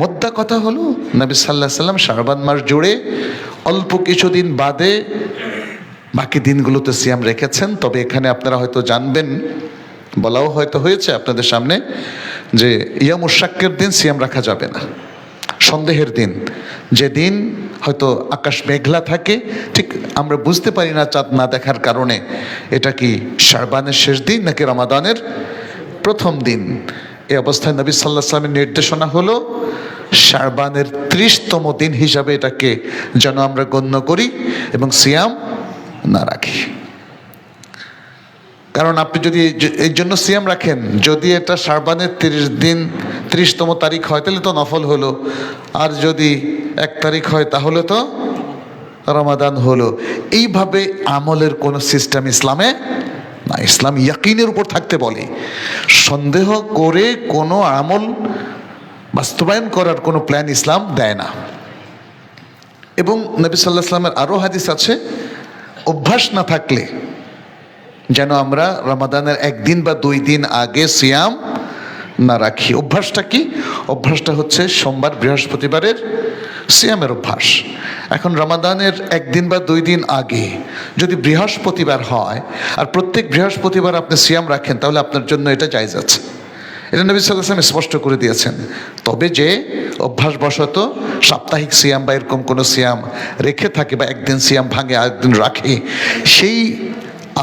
মোদ্দা কথা হলো নবী সাল্লাল্লাহু আলাইহি সাল্লাম শাবান মাস জুড়ে অল্প কিছুদিন বাদে বাকি দিনগুলোতে সিয়াম রেখেছেন। তবে এখানে আপনারা হয়তো জানবেন, বলাও হয়তো হয়েছে আপনাদের সামনে, যে ইয়ামুশ শাক্কের দিন সিয়াম রাখা যাবে না। সন্দেহের দিন, যেদিন হয়তো আকাশ মেঘলা থাকে, ঠিক আমরা বুঝতে পারি না চাঁদ না দেখার কারণে এটা কি শাবানের শেষ দিন নাকি রমাদানের প্রথম দিন। এই অবস্থায় নবী সাল্লাল্লাহু আলাইহি ওয়াসাল্লামের নির্দেশনা হলো শাবানের 30তম দিন হিসাবে এটাকে যেন আমরা গণ্য করি এবং সিয়াম না রাখি। কারণ আপনি যদি এই জন্য সিয়াম রাখেন, যদি এটা শাবানের 30 দিন 30তম তারিখ হয় তাহলে তো নফল হলো, আর যদি 1 তারিখ হয় তাহলে তো রমাদান হলো। এইভাবে আমলের কোনো সিস্টেম ইসলামে না। ইসলাম ইয়াকিনের উপর থাকতে বলে। সন্দেহ করে কোনো আমল বাস্তবায়ন করার কোনো প্ল্যান ইসলাম দেয় না। এবং নবী সাল্লাল্লাহু আলাইহি ওয়াসাল্লামের আরও হাদিস আছে, অভ্যাস না থাকলে যেন আমরা রমাদানের 1 দিন বা 2 দিন আগে সিয়াম না রাখি। অভ্যাসটা কি? অভ্যাসটা হচ্ছে সোমবার বৃহস্পতিবারের সিয়ামের অভ্যাস। এখন রমাদানের 1 দিন বা 2 দিন আগে যদি বৃহস্পতিবার হয় আর প্রত্যেক বৃহস্পতিবার আপনি সিয়াম রাখেন, তাহলে আপনার জন্য এটা জায়েজ আছে। এটা নবী সাল্লাল্লাহু আলাইহি ওয়াসাল্লাম স্পষ্ট করে দিয়েছেন। তবে যে অভ্যাসবশত সাপ্তাহিক সিয়াম বা এরকম কোনো সিয়াম রেখে থাকে বা একদিন সিয়াম ভাঙে আরেকদিন রাখে, সেই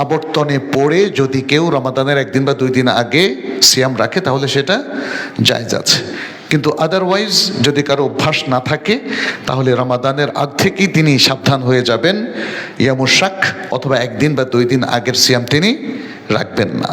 আবর্তনে পড়ে যদি কেউ রমাদানের 1 দিন বা 2 দিন আগে সিয়াম রাখে তাহলে সেটা জায়েজ আছে। কিন্তু আদারওয়াইজ যদি কারো অভ্যাস না থাকে তাহলে রমাদানের আগ থেকেই তিনি সাবধান হয়ে যাবেন, ইয়ামুশ শাক অথবা 1 দিন বা 2 দিন আগের সিয়াম তিনি রাখবেন না।